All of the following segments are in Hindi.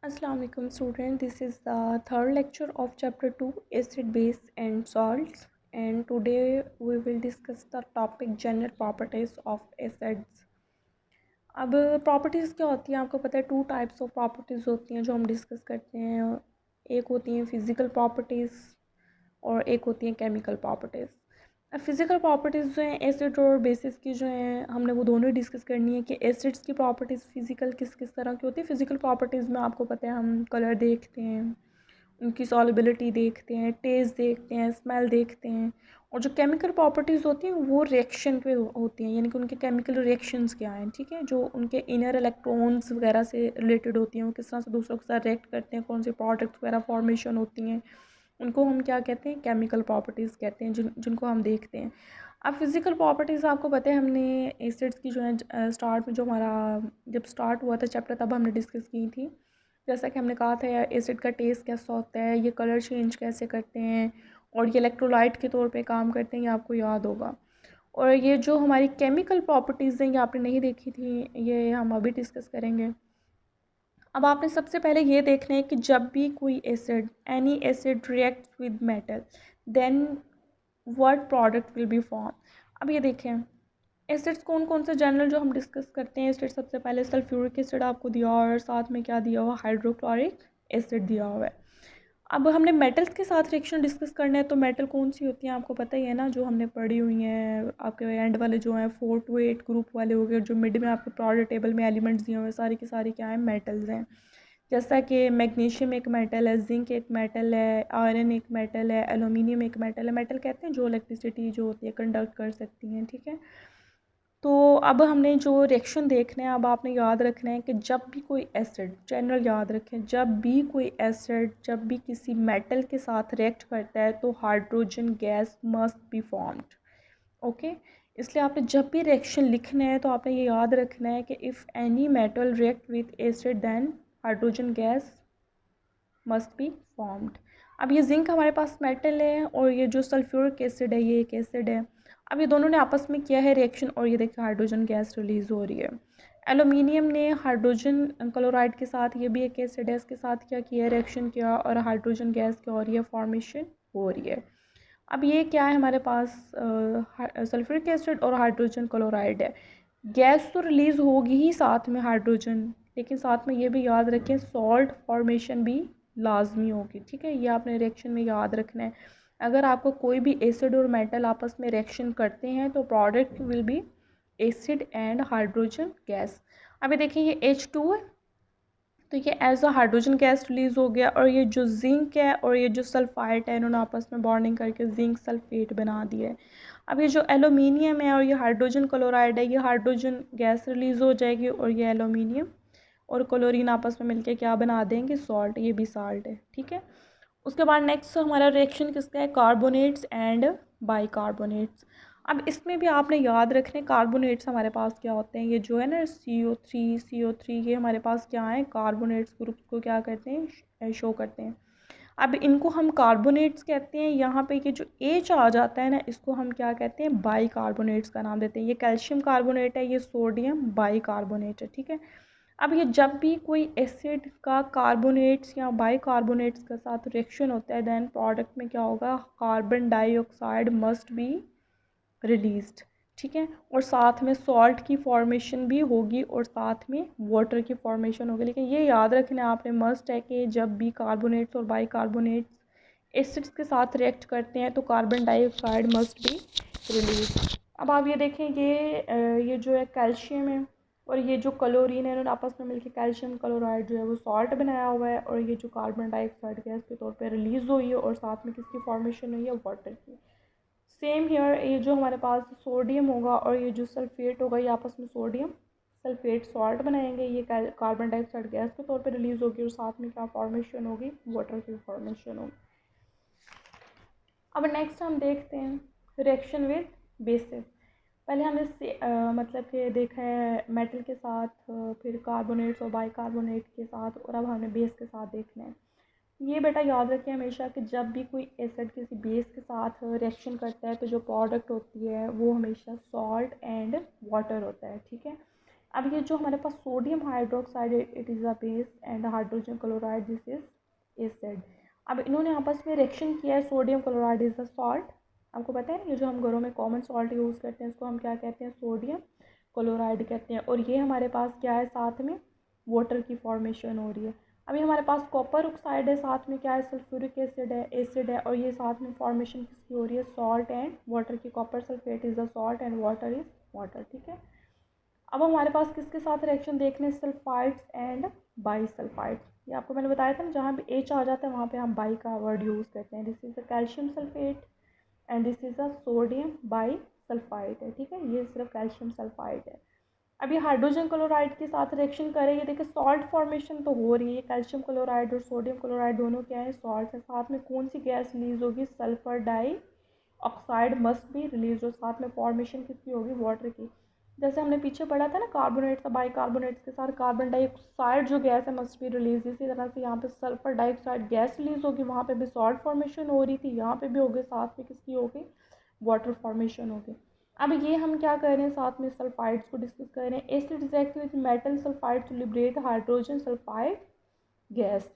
Assalamu alaikum student, this is the third lecture of chapter 2 acid base and salts, and today we will discuss the topic general properties of acids. अब प्रॉपर्टीज़ क्या होती हैं आपको पता है, टू टाइप्स ऑफ प्रॉपर्टीज़ होती हैं जो हम डिस्कस करते हैं। एक होती हैं फिज़िकल प्रॉपर्टीज़ और एक होती हैं केमिकल प्रॉपर्टीज़। अब फिज़िकल प्रॉपर्टीज़ जो हैं एसिड और बेसिस की जो हैं, हमने वो दोनों ही डिस्कस करनी है कि एसिड्स की प्रॉपर्टीज़ फिज़िकल किस किस तरह की होती है। फिज़िकल प्रॉपर्टीज़ में आपको पता है हम कलर देखते हैं, उनकी सॉल्युबिलिटी देखते हैं, टेस्ट देखते हैं, स्मेल देखते हैं। और जो केमिकल प्रॉपर्टीज़ होती हैं वो रिएक्शन पे होती हैं, यानी कि उनके केमिकल रिएक्शंस क्या हैं, ठीक है, जो उनके इनर इलेक्ट्रॉन्स वगैरह से रिलेटेड होती हैं, वो किस तरह से दूसरों के साथ रिएक्ट करते हैं, कौन से प्रोडक्ट्स वगैरह फॉर्मेशन होती हैं, उनको हम क्या कहते हैं, केमिकल प्रॉपर्टीज़ कहते हैं, जिनको हम देखते हैं। अब फिज़िकल प्रॉपर्टीज़ आपको पता है, हमने एसिड्स की जो है स्टार्ट में जो हमारा जब स्टार्ट हुआ था चैप्टर तब हमने डिस्कस की थी। जैसा कि हमने कहा था यार, एसिड का टेस्ट कैसा होता है, ये कलर चेंज कैसे करते हैं और ये इलेक्ट्रोलाइट के तौर पे काम करते हैं, ये आपको याद होगा। और ये जो हमारी केमिकल प्रॉपर्टीज़ हैं ये आपने नहीं देखी थी, ये हम अभी डिस्कस करेंगे। अब आपने सबसे पहले ये देखना है कि जब भी कोई acid any acid react with metal then what product will be form. अब ये देखें एसिड्स कौन कौन से जनरल जो हम डिस्कस करते हैं। एसिड सबसे पहले सल्फ्यूरिक एसिड आपको दिया हुआ है और साथ में क्या दिया हुआ, हाइड्रोक्लोरिक एसिड दिया हुआ है। अब हमने मेटल्स के साथ रिएक्शन डिस्कस करना है, तो मेटल कौन सी होती हैं आपको पता ही है ना, जो हमने पढ़ी हुई हैं। आपके एंड वाले जो हैं 4 to 8 ग्रुप वाले हो गए, जो मिड में आपके प्रोडक्ट टेबल में एलिमेंट्स दिए हुए हैं, सारी की सारी क्या है, मेटल्स हैं। जैसा कि मैग्नीशियम एक मेटल है, जिंक एक मेटल है, आयरन एक मेटल है, एलुमिनियम एक मेटल है। मेटल कहते हैं जो इलेक्ट्रिसिटी जो होती है कंडक्ट कर सकती हैं, ठीक है। तो अब हमने जो रिएक्शन देखना है, अब आपने याद रखना है कि जब भी कोई एसिड, जनरल याद रखें, जब भी कोई एसिड जब भी किसी मेटल के साथ रिएक्ट करता है तो hydrogen gas must be formed. Okay, इसलिए आपने जब भी रिएक्शन लिखना है तो आपने ये याद रखना है कि if any metal react with acid then hydrogen gas must be formed. अब ये जिंक हमारे पास मेटल है और ये जो सल्फ्यूरिक एसिड है ये एक एसिड है। अब ये दोनों ने आपस में किया है रिएक्शन और ये देखिए हाइड्रोजन गैस रिलीज़ हो रही है। एलुमिनियम ने हाइड्रोजन क्लोराइड के साथ, ये भी एक एसिड है, इसके साथ क्या किया, रिएक्शन किया और हाइड्रोजन गैस क्या हो रही है, फॉर्मेशन हो रही है। अब ये क्या है हमारे पास, सल्फ्यूरिक एसिड और हाइड्रोजन क्लोराइड है। गैस तो रिलीज़ होगी ही साथ में हाइड्रोजन, लेकिन साथ में ये भी याद रखें सॉल्ट फॉर्मेशन भी लाजमी होगी, ठीक है। ये आपने रिएक्शन में याद रखना है। अगर आपको कोई भी एसिड और मेटल आपस में रिएक्शन करते हैं तो product will be acid and hydrogen gas. अभी देखिए ये H2 है, तो ये as a hydrogen gas release हो गया, और ये जो जिंक है और ये जो सल्फाइड है इन्होंने आपस में बॉन्डिंग करके जिंक सल्फेट बना दिया है। अब ये जो एलुमिनियम है और ये हाइड्रोजन क्लोराइड है, ये हाइड्रोजन गैस रिलीज़ हो जाएगी और ये एलुमिनियम और क्लोरीन आपस में मिलके क्या बना देंगे, सॉल्ट, ये भी साल्ट है, ठीक है। उसके बाद नेक्स्ट हमारा रिएक्शन किसका है, कार्बोनेट्स एंड बाइकार्बोनेट्स। अब इसमें भी आपने याद रखने कार्बोनेट्स हमारे पास क्या होते हैं, ये जो है ना CO3 ये हमारे पास क्या है, कार्बोनेट्स ग्रुप को क्या करते हैं, शो करते हैं। अब इनको हम कार्बोनेट्स कहते हैं। यहाँ पे ये जो H आ जाता है ना, इसको हम क्या कहते हैं, बाइकार्बोनेट्स का नाम देते हैं। ये कैल्शियम कार्बोनेट है, ये सोडियम बाइकार्बोनेट है, ठीक है। अब ये जब भी कोई एसिड का कार्बोनेट्स या बाइकार्बोनेट्स के साथ रिएक्शन होता है देन प्रोडक्ट में क्या होगा, carbon dioxide must be released, ठीक है। और साथ में सॉल्ट की फॉर्मेशन भी होगी और साथ में वाटर की फॉर्मेशन होगी। लेकिन ये याद रखना आपने मस्ट है कि जब भी कार्बोनेट्स और बाइकार्बोनेट्स एसिड्स के साथ रिएक्ट करते हैं तो carbon dioxide must be release. अब आप ये देखें, ये जो है कैल्शियम है और ये जो क्लोरीन है, इन्होंने आपस में मिलकर कैल्शियम क्लोराइड जो है वो सॉल्ट बनाया हुआ है, और ये जो कार्बन डाइऑक्साइड गैस के तौर पे रिलीज़ हुई है और साथ में किसकी फॉर्मेशन हुई है, वाटर की। सेम हियर, ये जो हमारे पास सोडियम होगा और ये जो सल्फेट होगा, ये आपस में सोडियम सल्फेट सॉल्ट बनाएंगे, ये कार्बन डाइऑक्साइड गैस के तौर पे रिलीज़ होगी और साथ में क्या फॉर्मेशन होगी, वाटर की फॉर्मेशन होगी। अब नेक्स्ट हम देखते हैं रिएक्शन विद बेसिस। पहले हमने मतलब कि देखा है मेटल के साथ, फिर कार्बोनेट्स और बाइकार्बोनेट के साथ, और अब हमें बेस के साथ देखना है। ये बेटा याद रखें हमेशा कि जब भी कोई एसिड किसी बेस के साथ रिएक्शन करता है तो जो प्रोडक्ट होती है वो हमेशा सॉल्ट एंड वाटर होता है, ठीक है। अब ये जो हमारे पास sodium hydroxide, it is a base, and hydrogen chloride this is acid. अब इन्होंने आपस में रिएक्शन किया है, sodium chloride is a salt. आपको पता है ये जो हम घरों में कॉमन सॉल्ट यूज़ करते हैं इसको हम क्या कहते हैं, सोडियम क्लोराइड कहते हैं। और ये हमारे पास क्या है, साथ में वाटर की फॉर्मेशन हो रही है। अभी हमारे पास कॉपर ऑक्साइड है, साथ में क्या है, सल्फ्यूरिक एसिड है, और ये साथ में फॉर्मेशन किसकी हो रही है, सॉल्ट एंड वाटर की। Copper sulphate is a salt and water is water, ठीक है। अब हमारे पास किसके साथ रिएक्शन देखने, सल्फाइड्स एंड बाई सल्फाइड्स। ये आपको मैंने बताया था ना, जहाँ भी एच आ जाता है वहाँ पे हम बाई का वर्ड यूज़ करते हैं। This is a calcium sulphate and this is a sodium by sulphide है, ठीक है। ये सिर्फ कैल्शियम सल्फाइड है। अब ये हाइड्रोजन क्लोराइड के साथ रिएक्शन करेंगे, देखिए सॉल्ट फॉर्मेशन तो हो रही है। कैल्शियम क्लोराइड और सोडियम क्लोराइड दोनों क्या है, सॉल्ट है। साथ में कौन सी गैस रिलीज होगी, सल्फर डाई ऑक्साइड मस्ट भी रिलीज, और साथ में फॉर्मेशन किसकी होगी, वाटर की। जैसे हमने पीछे पढ़ा था ना, कार्बोनेट्स और बाइकार्बोनेट्स के साथ कार्बन डाइऑक्साइड जो गैस है मस्ट बी रिलीज, इसी तरह से यहाँ पे सल्फर डाइऑक्साइड गैस रिलीज होगी, वहाँ पे भी सॉल्ट फॉर्मेशन हो रही थी, यहाँ पे भी होगी, साथ में किसकी होगी, वाटर फॉर्मेशन होगी। अब ये हम क्या कर रहे हैं, साथ में सल्फाइड्स को डिस्कस कर रहे हैं। Acid react with metal sulphide to liberate hydrogen sulphide gas.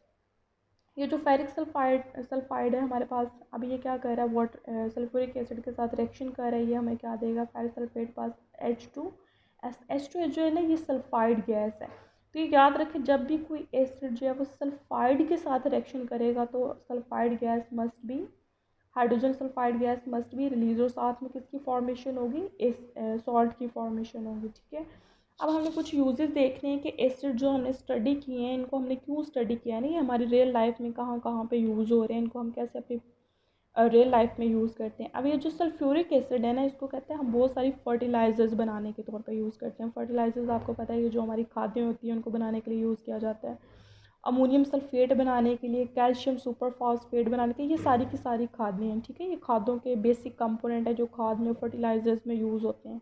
ये जो फेरिक सल्फाइड है हमारे पास, अब ये क्या कर रहा है, वाटर सल्फ्यूरिक एसिड के साथ रिएक्शन कर रहा है, ये हमें क्या देगा, फेरिक सल्फेट पास H2 जो है ना, ये सल्फाइड गैस है। तो ये याद रखें, जब भी कोई एसिड जो है वो सल्फाइड के साथ रिएक्शन करेगा तो sulphide gas must B, hydrogen sulphide gas must be release, और साथ में किसकी फॉर्मेशन होगी, इस सॉल्ट की फॉर्मेशन होगी, ठीक है। अब हमें कुछ यूजेस देखने हैं कि एसिड जो हमने स्टडी किए हैं इनको हमने क्यों स्टडी किया है, नहीं हमारी रियल लाइफ में कहाँ कहाँ पे यूज़ हो रहे हैं, इनको हम कैसे अपनी रियल लाइफ में यूज़ करते हैं। अब ये जो सल्फ्यूरिक एसिड है ना, इसको कहते हैं हम बहुत सारी फर्टिलाइजर्स बनाने के तौर पर यूज़ करते हैं। फर्टिलाइजर्स आपको पता है, ये जो हमारी खादें होती हैं उनको बनाने के लिए यूज़ किया जाता है। अमोनियम सल्फेट बनाने के लिए, कैल्शियम सुपर फॉस्फेट बनाने के लिए, ये सारी की सारी खादें हैं, ठीक है। ये खादों के बेसिक कंपोनेंट है जो खाद में, फर्टिलाइजर्स में यूज़ होते हैं।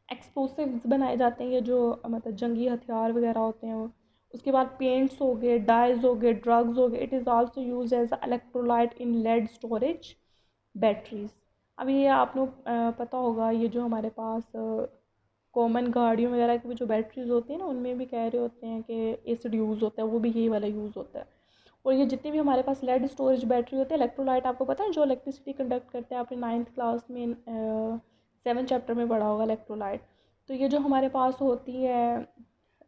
एक्सप्लोसिव्स बनाए जाते हैं, ये जो मतलब जंगी हथियार वगैरह होते हैं वो। उसके बाद पेंट्स हो गए, डाइज हो गए, ड्रग्स हो गए। It is also use as electrolyte in lead storage batteries. अब ये आप लोग पता होगा, ये जो हमारे पास कॉमन गाड़ियों वगैरह की भी जो बैटरीज होती हैं ना, उनमें भी कह रहे होते हैं कि एसिड यूज़ होता है, वो भी यही वाला यूज़ होता है। और ये जितनी भी हमारे पास लेड स्टोरेज बैटरी होती है, इलेक्ट्रोलाइट आपको पता है जो इलेक्ट्रिसिटी कंडक्ट करते हैं, आपने 9th क्लास में 7 चैप्टर में पढ़ा होगा इलेक्ट्रोलाइट। तो ये जो हमारे पास होती है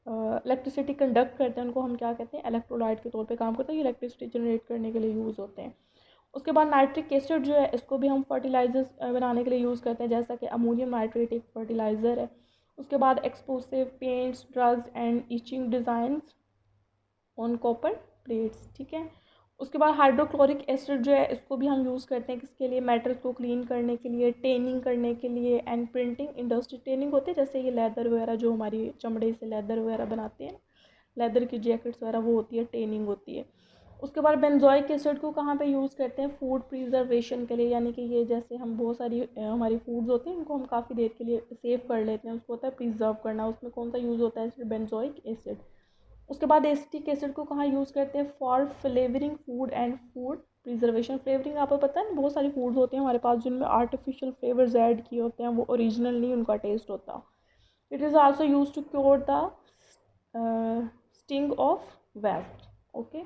इलेक्ट्रिसिटी कंडक्ट करते हैं, उनको हम क्या कहते हैं, इलेक्ट्रोलाइट के तौर पे काम करते हैं। ये इलेक्ट्रिसिटी जनरेट करने के लिए यूज़ होते हैं। उसके बाद नाइट्रिक एसिड जो है, इसको भी हम फर्टिलाइजर्स बनाने के लिए यूज़ करते हैं, जैसा कि अमोनियम नाइट्रेट एक फर्टिलाइज़र है। उसके बाद explosive paints, drugs and itching designs on copper plates, ठीक है। उसके बाद हाइड्रोक्लोरिक एसिड जो है, इसको भी हम यूज़ करते हैं किसके लिए, मेटल को क्लीन करने के लिए, टेनिंग करने के लिए, एंड प्रिंटिंग इंडस्ट्री। टेनिंग होती है जैसे ये लेदर वगैरह, जो हमारी चमड़े से लेदर वगैरह बनाते हैं, लेदर की जैकेट्स वगैरह, वो होती है, टेनिंग होती है। उसके बाद बेंजोइक एसिड को कहाँ पे यूज़ करते हैं, फूड प्रिजर्वेशन के लिए, यानी कि ये जैसे हम बहुत सारी हमारी फूड्स होती हैं इनको हम काफ़ी देर के लिए सेव कर लेते हैं, उसको होता है प्रिजर्व करना, उसमें कौन सा यूज़ होता है, बेंजोइक एसिड। उसके बाद एसिटिक एसिड को कहाँ यूज़ करते हैं, for flavouring food and food preservation. Flavouring आपको पता है ना, बहुत सारी फूड्स होती हैं हमारे पास जिनमें आर्टिफिशियल फ्लेवर्स ऐड किए होते हैं, वो ओरिजिनल नहीं उनका टेस्ट होता। It is also use to cure the sting of wasp, okay.